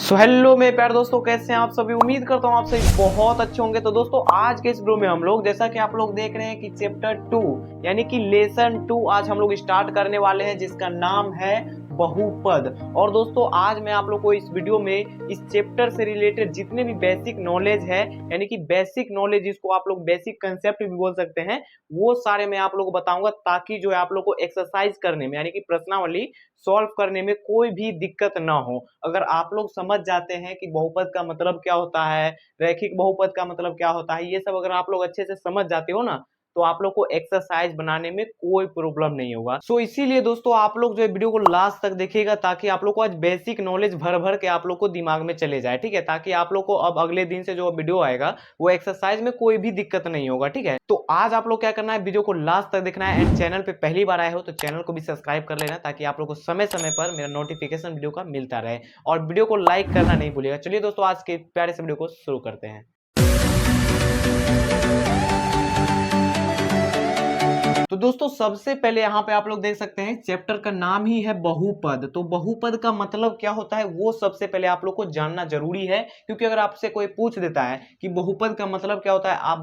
Hello मेरे प्यारे दोस्तों, कैसे हैं आप सभी। उम्मीद करता हूँ आप सभी बहुत अच्छे होंगे। तो दोस्तों आज के इस वीडियो में हम लोग, जैसा कि आप लोग देख रहे हैं कि चैप्टर 2 यानी कि लेसन 2 आज हम लोग स्टार्ट करने वाले हैं, जिसका नाम है बहुपद। और दोस्तों आज मैं आप लोग को इस वीडियो में इस चैप्टर से रिलेटेड जितने भी बेसिक नॉलेज है, यानी कि बेसिक नॉलेज जिसको आप लोग बेसिक कंसेप्ट भी बोल सकते हैं, वो सारे मैं आप लोग को बताऊंगा, ताकि जो है आप लोग को एक्सरसाइज करने में यानी कि प्रश्नावली सॉल्व करने में कोई भी दिक्कत ना हो। अगर आप लोग समझ जाते हैं कि बहुपद का मतलब क्या होता है, रैखिक बहुपद का मतलब क्या होता है, ये सब अगर आप लोग अच्छे से समझ जाते हो ना, तो आप लोग को एक्सरसाइज बनाने में कोई प्रॉब्लम नहीं होगा। इसीलिए दोस्तों आप लोग जो है वीडियो को लास्ट तक देखिएगा, ताकि आप लोग को आज बेसिक नॉलेज भर भर के आप लोग को दिमाग में चले जाए, ठीक है। ताकि आप लोग को अब अगले दिन से जो वीडियो आएगा वो एक्सरसाइज में कोई भी दिक्कत नहीं होगा, ठीक है। तो आज आप लोग क्या करना है, वीडियो को लास्ट तक देखना है। एंड चैनल पे पहली बार आए हो तो चैनल को भी सब्सक्राइब कर लेना, ताकि आप लोग को समय समय पर मेरा नोटिफिकेशन वीडियो का मिलता रहे। और वीडियो को लाइक करना नहीं भूलिएगा। चलिए दोस्तों आज के प्यारे से वीडियो को शुरू करते हैं। तो दोस्तों सबसे पहले यहाँ पे आप लोग देख सकते हैं चैप्टर का नाम ही है बहुपद। तो बहुपद का मतलब क्या होता है वो सबसे पहले आप लोग को जानना जरूरी है, क्योंकि अगर आपसे कोई पूछ देता है कि बहुपद का मतलब क्या होता है, आप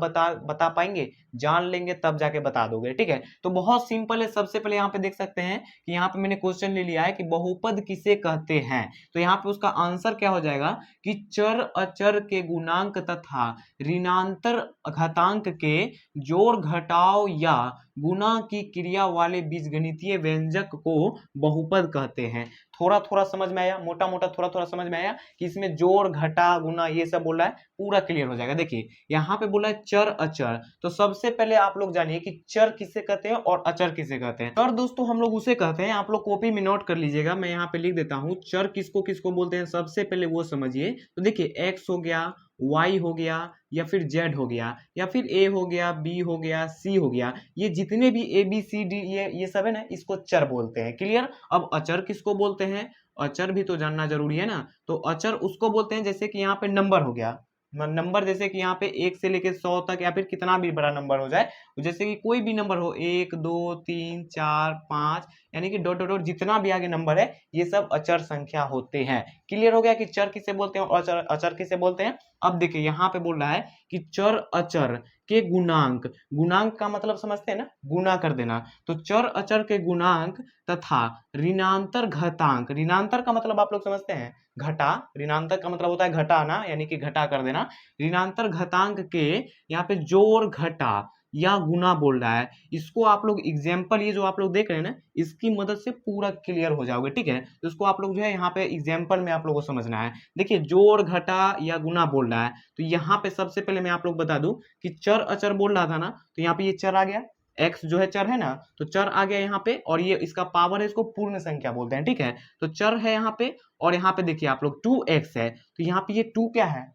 बता पाएंगे, जान लेंगे तब जाके बता दोगे, ठीक है। तो बहुत सिंपल है। सबसे पहले यहाँ पे देख सकते हैं कि यहाँ पे मैंने क्वेश्चन ले लिया है कि बहुपद किसे कहते हैं। तो यहाँ पे उसका आंसर क्या हो जाएगा कि चर अचर के गुणांक तथा ऋणांतर घातांक के जोड़ घटाव या गुना की क्रिया वाले बीजगणितीय व्यंजक को बहुपद कहते हैं। थोड़ा थोड़ा समझ में आया, मोटा मोटा थोड़ा थोड़ा समझ में आया कि इसमें जोड़ घटा गुना ये सब बोला है, पूरा क्लियर हो जाएगा। देखिए यहाँ पे बोला है चर अचर। तो सबसे पहले आप लोग जानिए कि चर किसे कहते हैं और अचर किसे कहते हैं। चर दोस्तों हम लोग उसे कहते हैं, आप लोग कॉपी में नोट कर लीजिएगा, मैं यहाँ पे लिख देता हूँ। चर किसको किसको बोलते हैं सबसे पहले वो समझिए। तो देखिए एक्स हो गया, वाई हो गया, या फिर जेड हो गया, या फिर ए हो गया, बी हो गया, सी हो गया, ये जितने भी ए बी सी डी ये सब है ना, इसको चर बोलते हैं। क्लियर। अब अचर किसको बोलते हैं, अचर भी तो जानना जरूरी है ना। तो अचर उसको बोलते हैं जैसे कि यहाँ पे नंबर हो गया, नंबर जैसे कि यहाँ पे 1 से लेके 100 तक, या फिर कितना भी बड़ा नंबर हो जाए, जैसे कि कोई भी नंबर हो 1 2 3 4 5, यानी कि डॉट डॉट डॉट जितना भी आगे नंबर है, ये सब अचर संख्या होते हैं। क्लियर हो गया कि चर किसे बोलते हैं और अचर अचर किसे बोलते हैं। अब देखिए यहाँ पे बोल रहा है कि चर अचर के गुणांक, गुणांक का मतलब समझते हैं ना, गुना कर देना। तो चर अचर के गुणांक तथा ऋणांतर घातांक, ऋणांतर का मतलब आप लोग समझते हैं घटा, ऋणांतर का मतलब होता है घटाना, यानी कि घटा कर देना। ऋणांतर घातांक के यहाँ पे जोड़ घटा या गुना बोल रहा है। इसको आप लोग एग्जाम्पल, ये जो आप लोग देख रहे हैं ना, इसकी मदद से पूरा क्लियर हो जाओगे, ठीक है। तो इसको आप लोग जो है यहाँ पे एग्जाम्पल में आप लोग को समझना है। देखिए जोड़ घटा या गुना बोल रहा है, तो यहाँ पे सबसे पहले मैं आप लोग बता दूं कि चर अचर बोल रहा था ना, तो यहाँ पे ये चर आ गया, x जो है चर है ना, तो चर आ गया यहाँ पे, और ये इसका पावर है, इसको पूर्ण संख्या बोलते हैं, ठीक है। तो चर है यहाँ पे, और यहाँ पे देखिए आप लोग 2x है, तो यहाँ पे ये 2 क्या है,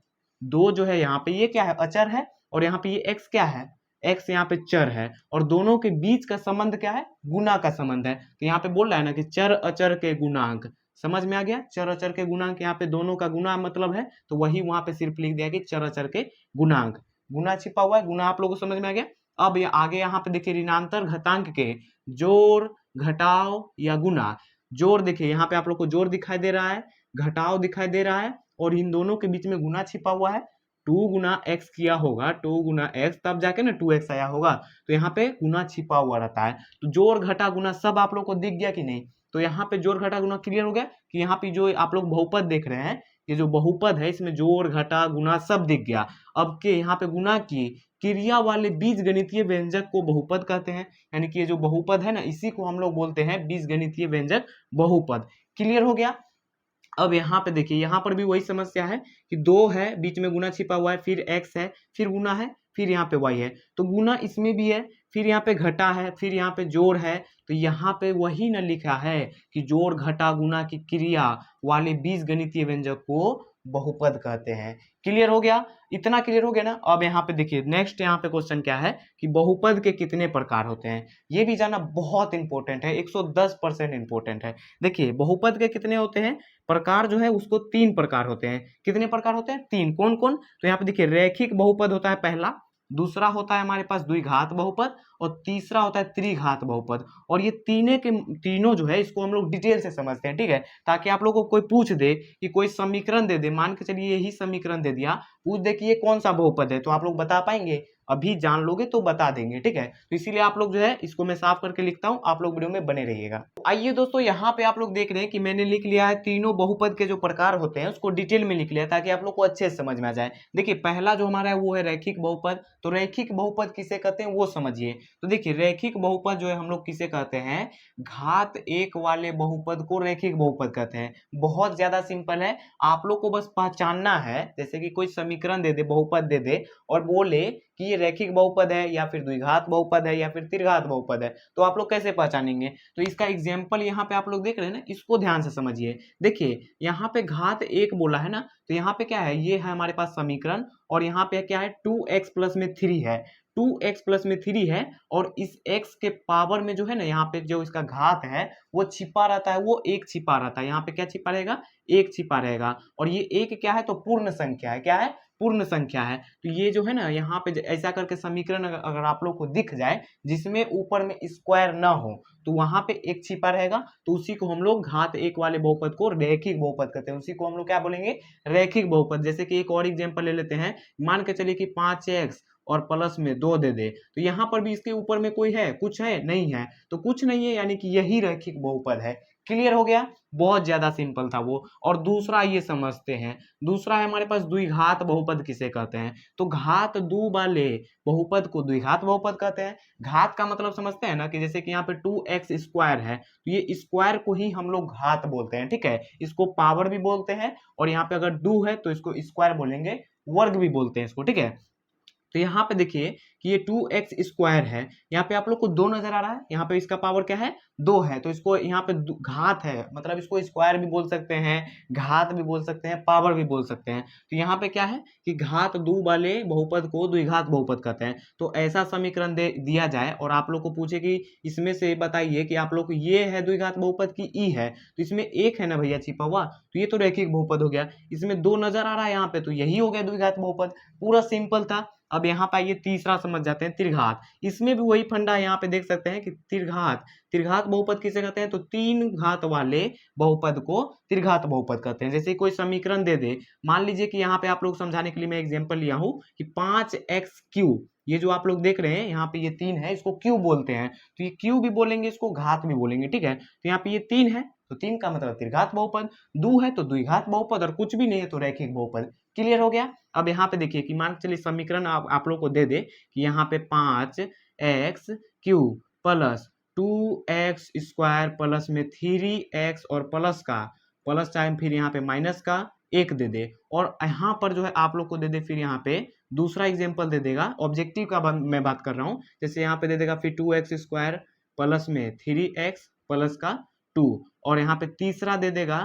2 जो है यहाँ पे ये क्या है, अचर है, और यहाँ पे ये x क्या है, x यहाँ पे चर है, और दोनों के बीच का संबंध क्या है, गुना का संबंध है। तो यहाँ पे बोल रहा है ना कि चर अचर के गुणांक, समझ में आ गया। चर अचर के गुणांक, यहाँ पे दोनों का गुना मतलब है, तो वही वहां पे सिर्फ लिख दिया कि चर अचर के गुणांक, गुना छिपा हुआ है, गुना आप लोगों को समझ में आ गया। अब ये आगे यहाँ पे देखिए ऋणांतर घातांक के जोड़ घटाव या गुना। जोड़ देखिए यहाँ पे आप लोग को जोड़ दिखाई दे रहा है, घटाव दिखाई दे रहा है, और इन दोनों के बीच में गुना छिपा हुआ है। 2 गुना एक्स किया होगा, 2 गुना एक्स, तब जाके ना 2x आया होगा, तो यहाँ पे गुना छिपा हुआ रहता है। तो जोड़ घटा गुना सब आप लोग को दिख गया कि नहीं। तो यहाँ पे जोड़ घटा गुना क्लियर हो गया कि यहाँ पे जो आप लोग बहुपद देख रहे हैं, ये जो बहुपद है इसमें जोड़ घटा गुना सब दिख गया। अब के यहाँ पे गुना की क्रिया वाले बीज गणितीय व्यंजक को बहुपद कहते हैं, यानी कि ये जो बहुपद है ना, इसी को हम लोग बोलते हैं बीज गणितीय व्यंजक बहुपद। क्लियर हो गया। अब यहाँ पे देखिए, यहाँ पर भी वही समस्या है कि 2 है, बीच में गुना छिपा हुआ है, फिर x है, फिर गुना है, फिर यहाँ पे y है, तो गुना इसमें भी है, फिर यहाँ पे घटा है, फिर यहाँ पे जोड़ है। तो यहाँ पे वही ना लिखा है कि जोड़ घटा गुना की क्रिया वाले बीज गणितीय व्यंजक को बहुपद कहते हैं। क्लियर हो गया, इतना क्लियर हो गया ना। अब यहाँ पे देखिए नेक्स्ट यहाँ पे क्वेश्चन क्या है कि बहुपद के कितने प्रकार होते हैं, ये भी जानना बहुत इंपॉर्टेंट है, 110% इंपॉर्टेंट है। देखिए बहुपद के कितने होते हैं प्रकार, जो है उसको 3 प्रकार होते हैं। कितने प्रकार होते हैं, 3। कौन कौन, तो यहाँ पे देखिए रैखिक बहुपद होता है पहला, दूसरा होता है हमारे पास द्विघात बहुपद, और तीसरा होता है त्रिघात बहुपद। और ये तीनों जो है इसको हम लोग डिटेल से समझते हैं, ठीक है, ताकि आप लोगों को कोई पूछ दे कि कोई समीकरण दे दे, मान के चलिए यही समीकरण दे दिया, पूछ दे कि ये कौन सा बहुपद है, तो आप लोग बता पाएंगे? अभी जान लोगे तो बता देंगे, ठीक है। तो इसीलिए आप लोग जो है इसको मैं साफ करके लिखता हूं, आप लोग वीडियो में बने रहिएगा। तो आइए दोस्तों, यहाँ पे आप लोग देख रहे हैं कि मैंने लिख लिया है तीनों बहुपद के जो प्रकार होते हैं उसको डिटेल में लिख लिया ताकि आप लोग को अच्छे से समझ में आ जाए। देखिए पहला जो हमारा है वो है रैखिक बहुपद। तो रैखिक बहुपद किसे कहते हैं वो समझिए। तो देखिए रैखिक बहुपद जो है हम लोग किसे कहते हैं, घात एक वाले बहुपद को रैखिक बहुपद कहते हैं। बहुत ज्यादा सिंपल है, आप लोग को बस पहचानना है। जैसे कि कोई समीकरण दे दे, बहुपद दे दे और बोले कि ये रैखिक बहुपद है या फिर द्विघात बहुपद है या फिर त्रिघात बहुपद है, तो आप लोग कैसे पहचानेंगे? तो इसका एग्जाम्पल यहाँ पे आप लोग देख रहे हैं ना, इसको ध्यान से समझिए। देखिए यहाँ पे घात एक बोला है ना, तो यहाँ पे क्या है, ये है हमारे पास समीकरण और यहाँ पे क्या है 2x प्लस में 3 है, 2x प्लस में 3 है और इस x के पावर में जो है ना यहाँ पे जो इसका घात है वो छिपा रहता है, वो एक छिपा रहता है। यहाँ पे क्या छिपा रहेगा, एक छिपा रहेगा। और ये एक क्या है, तो पूर्ण संख्या है। क्या है, पूर्ण संख्या है। तो ये जो है ना यहाँ पे ऐसा करके समीकरण अगर आप लोग को दिख जाए जिसमें ऊपर में स्क्वायर ना हो तो वहां पे एक छिपा रहेगा, तो उसी को हम लोग घात एक वाले बहुपद को रैखिक बहुपद कहते हैं। उसी को हम लोग क्या बोलेंगे, रैखिक बहुपद। जैसे कि एक और एग्जांपल ले लेते हैं, मान के चलिए कि 5x और प्लस में 2 दे दे, तो यहाँ पर भी इसके ऊपर में कोई है, कुछ है नहीं है, तो कुछ नहीं है यानी कि यही रैखिक बहुपद है। क्लियर हो गया, बहुत ज्यादा सिंपल था वो। और दूसरा ये समझते हैं, दूसरा है हमारे पास द्विघात बहुपद किसे कहते हैं। तो घात दो वाले बहुपद को द्विघात बहुपद कहते हैं। घात का मतलब समझते हैं ना, कि जैसे कि यहाँ पे 2x स्क्वायर है, तो ये स्क्वायर को ही हम लोग घात बोलते हैं, ठीक है। इसको पावर भी बोलते हैं और यहाँ पे अगर 2 है तो इसको स्क्वायर बोलेंगे, वर्ग भी बोलते हैं इसको, ठीक है। तो यहाँ पे देखिए कि ये 2x स्क्वायर है, यहाँ पे आप लोग को 2 नजर आ रहा है, यहाँ पे इसका पावर क्या है, 2 है, तो इसको यहाँ पे घात है, मतलब इसको स्क्वायर भी बोल सकते हैं, घात भी बोल सकते हैं, पावर भी बोल सकते हैं। तो यहाँ पे क्या है कि घात 2 वाले बहुपद को द्विघात बहुपद कहते हैं। तो ऐसा समीकरण दे दिया जाए और आप लोग को पूछे कि इसमें से बताइए कि आप लोग को ये है द्विघात बहुपद की ई है, तो इसमें एक है ना भैया छिपा हुआ, तो ये तो रैखिक बहुपद हो गया। इसमें 2 नजर आ रहा है यहाँ पे, तो यही हो गया द्विघात बहुपद। पूरा सिंपल था। अब यहाँ पे आइए तीसरा समझ जाते हैं, त्रिघात। इसमें भी वही फंडा है, यहाँ पे देख सकते हैं कि त्रिघात, त्रिघात बहुपद किसे कहते हैं, तो 3 घात वाले बहुपद को त्रिघात बहुपद कहते हैं। जैसे कोई समीकरण दे दे, मान लीजिए कि यहाँ पे आप लोग समझाने के लिए मैं एग्जांपल लिया हूँ कि 5x3, ये जो आप लोग देख रहे हैं यहाँ पे ये 3 है, इसको क्यू बोलते हैं, तो ये क्यू भी बोलेंगे, इसको घात भी बोलेंगे, ठीक है। तो यहाँ पे ये 3 है तो 3 का मतलब त्रिघात बहुपद, 2 है तो द्विघात बहुपद और कुछ भी नहीं है तो रैखिक बहुपद। क्लियर हो गया। अब यहाँ पे देखिए कि मान चलिए समीकरण आप लोग को दे दे कि यहाँ पे 5x³ plus 2x square plus में 3x और प्लस का प्लस चाहे फिर यहाँ पे माइनस का 1 दे दे, और यहाँ पर जो है आप लोग को दे दे फिर यहाँ पे दूसरा एग्जाम्पल दे देगा, ऑब्जेक्टिव का मैं बात कर रहा हूँ। जैसे यहाँ पे दे देगा फिर 2x स्क्वायर प्लस में 3x प्लस का 2, और यहाँ पे तीसरा दे देगा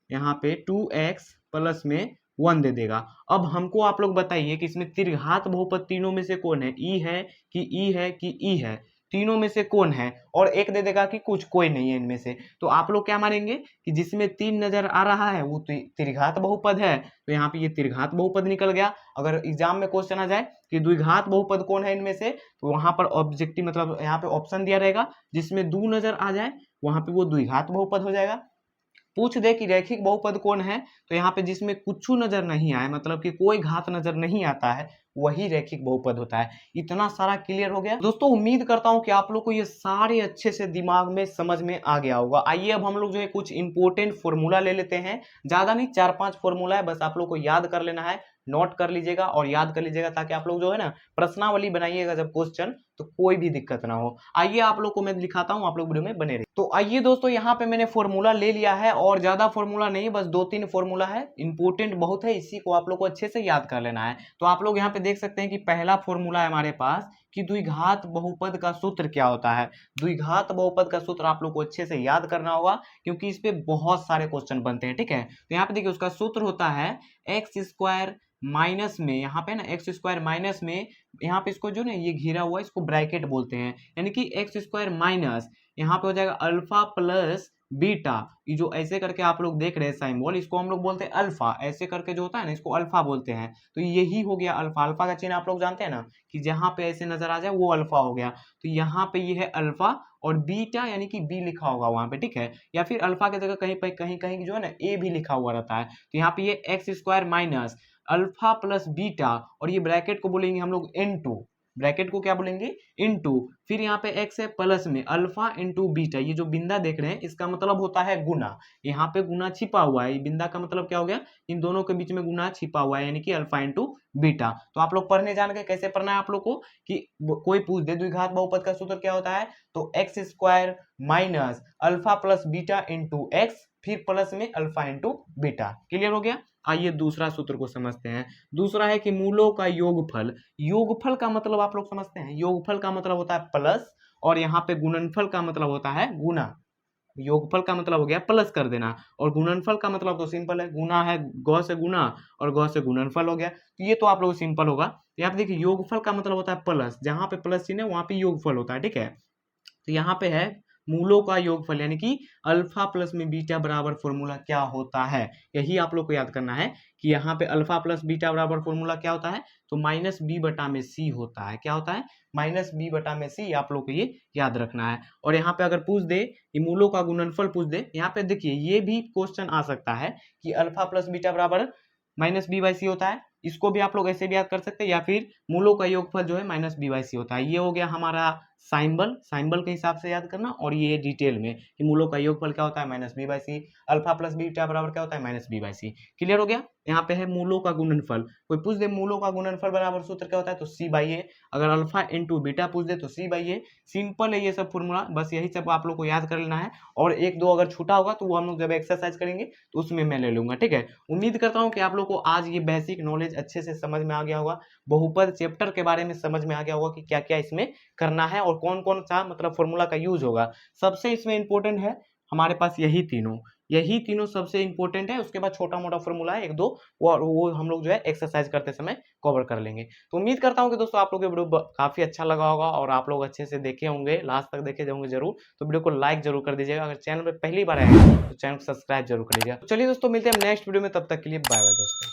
यहाँ पे 2x प्लस में 1 दे देगा। अब हमको आप लोग बताइए कि इसमें त्रिघात बहुपद तीनों में से कौन है, ई है कि ई है कि ई है, तीनों में से कौन है, और एक दे देगा कि कुछ कोई नहीं है इनमें से। तो आप लोग क्या मानेंगे कि जिसमें 3 नजर आ रहा है वो त्रिघात बहुपद है, तो यहाँ पे ये त्रिघात बहुपद निकल गया। अगर एग्जाम में क्वेश्चन आ जाए कि द्विघात बहुपद कौन है इनमें से, तो वहां पर ऑब्जेक्टिव मतलब यहाँ पे ऑप्शन दिया रहेगा, जिसमें 2 नजर आ जाए वहां पे वो द्विघात बहुपद हो जाएगा। पूछ दे कि रैखिक बहुपद कौन है, तो यहाँ पे जिसमें कुछ नजर नहीं आए, मतलब कि कोई घात नजर नहीं आता है, वही रैखिक बहुपद होता है। इतना सारा क्लियर हो गया दोस्तों। उम्मीद करता हूँ कि आप लोग को ये सारे अच्छे से दिमाग में समझ में आ गया होगा। आइए अब हम लोग जो है कुछ इंपॉर्टेंट फॉर्मूला ले लेते हैं, ज्यादा नहीं 4-5 फॉर्मूला है, बस आप लोग को याद कर लेना है, नोट कर लीजिएगा और याद कर लीजिएगा, ताकि आप लोग जो है ना प्रश्नावली बनाइएगा जब क्वेश्चन, तो कोई भी दिक्कत ना हो। आइए आप लोग को मैं दिखाता हूँ, आप लोग वीडियो में बने रहिए। तो आइए दोस्तों, यहाँ पे मैंने फॉर्मूला ले लिया है और ज्यादा फॉर्मूला नहीं, बस 2-3 फॉर्मूला है, इंपॉर्टेंट बहुत है, इसी को आप लोग को अच्छे से याद कर लेना है। तो आप लोग यहाँ पे देख सकते हैं कि पहला फॉर्मूला है हमारे पास कि द्विघात बहुपद का सूत्र क्या होता है। द्विघात बहुपद का सूत्र आप लोग को अच्छे से याद करना होगा, क्योंकि इस पे बहुत सारे क्वेश्चन बनते हैं, ठीक है। तो यहाँ पे देखिए उसका सूत्र होता है एक्स स्क्वायर माइनस में, यहाँ पे ना एक्स स्क्वायर माइनस में, यहाँ पे इसको जो ना ये घिरा हुआ है इसको ब्रैकेट बोलते हैं, यानी कि एक्स स्क्वायर माइनस यहाँ पे हो जाएगा अल्फा प्लस बीटा, ये जो ऐसे करके आप लोग देख रहे हैं सिंबल, इसको हम लोग बोलते हैं अल्फा। ऐसे करके जो होता है ना, इसको अल्फा बोलते हैं। तो यही हो गया अल्फा। अल्फा का चिन्ह आप लोग जानते हैं ना, कि जहां पे ऐसे नजर आ जाए वो अल्फा हो गया। तो यहाँ पे ये है अल्फा, और बीटा यानी कि बी लिखा होगा वहां पे, ठीक है। या फिर अल्फा की जगह कहीं पे कहीं कहीं जो है ना ए भी लिखा हुआ रहता है। तो यहाँ पे ये x square minus alpha plus beta, और ये ब्रैकेट को बोलेंगे हम लोग इनटू, ब्रैकेट को क्या बोलेंगे, इनटू, फिर यहाँ पे x है प्लस में अल्फा इंटू बीटा। ये जो बिंदा देख रहे हैं इसका मतलब होता है गुना। यहाँ पे गुना छिपा हुआ है, ये बिंदा का मतलब क्या हो गया, इन दोनों के बीच में गुना छिपा हुआ है, यानी कि अल्फा इंटू बीटा। तो आप लोग पढ़ने जान के कैसे पढ़ना है आप लोग को, कि कोई पूछ दे द्विघात बहुपद का सूत्र क्या होता है, तो x square minus alpha plus beta into x, फिर प्लस में अल्फा इंटू बीटा। क्लियर हो गया। आइए दूसरा सूत्र को समझते हैं। दूसरा है कि मूलों का योगफल। योगफल का मतलब आप लोग समझते हैं, योगफल का मतलब होता है प्लस, और यहाँ पे गुणनफल का मतलब होता है गुना। योगफल का मतलब हो गया प्लस कर देना, और गुणनफल का मतलब तो सिंपल है, गुना है गौ से गुना और गौ से गुणनफल हो गया। तो ये तो आप लोग सिंपल होगा। तो यहाँ पे देखिए योगफल का मतलब होता है प्लस, जहां पे प्लस चिन्ह है वहां पे योगफल होता है, ठीक है। तो यहाँ पे है मूलों का योगफल, यानी कि अल्फा प्लस में बीटा बराबर फॉर्मूला क्या होता है, यही आप लोग को याद करना है। कि यहाँ पे अल्फा प्लस बीटा बराबर फॉर्मूला क्या होता है, तो माइनस बी बटा में सी होता है। क्या होता है, माइनस बी बटा में सी, आप लोग को ये याद रखना है। और यहाँ पे अगर पूछ दे कि मूलों का गुणनफल पूछ दे, यहाँ पे देखिए ये भी क्वेश्चन आ सकता है कि अल्फा प्लस बीटा बराबर माइनस बी बाई सी होता है। इसको भी आप लोग ऐसे भी याद कर सकते हैं, या फिर मूलों का योगफल जो है माइनस बी बाई सी होता है। ये हो गया हमारा साइंबल, साइंबल के हिसाब से याद करना। और ये डिटेल में कि मूलों का योगफल क्या होता है, minus b by c, alpha plus beta बराबर क्या होता है, minus b by c. Clear हो गया। यहाँ पे है मूलों का गुणनफल। कोई पूछ दे मूलों का गुणनफल बराबर सूत्र क्या होता है, तो सी बाई ए। अगर अल्फा इंटू बीटा पूछ दे तो सी बाई ए। सिंपल है ये सब फॉर्मूला, बस यही सब आप लोग को याद कर लेना है। और एक दो अगर छूटा होगा तो वो हम लोग जब एक्सरसाइज करेंगे तो उसमें मैं ले लूंगा, ठीक है। उम्मीद करता हूँ कि आप लोग को आज ये बेसिक नॉलेज अच्छे से समझ में आ गया होगा। बहुपद चैप्टर के बारे में समझ में आ गया होगा कि क्या क्या इसमें करना है और कौन कौन सा मतलब फॉर्मूला का यूज होगा। सबसे इसमें इंपॉर्टेंट है हमारे पास यही तीनों सबसे इंपॉर्टेंट है। उसके बाद छोटा मोटा फॉर्मूला है एक दो, वो हम लोग जो है एक्सरसाइज करते समय कवर कर लेंगे। तो उम्मीद करता हूँ कि दोस्तों आप लोगों को वीडियो काफी अच्छा लगा होगा और आप लोग अच्छे से देखे होंगे, लास्ट तक देखे होंगे जरूर। तो वीडियो को लाइक जरूर कर दीजिएगा। अगर चैनल पर पहली बार आए तो चैनल को सब्सक्राइब जरूर कर लीजिएगा। तो चलिए दोस्तों मिलते हैं नेक्स्ट वीडियो में, तब तक के लिए बाय बाय दोस्तों।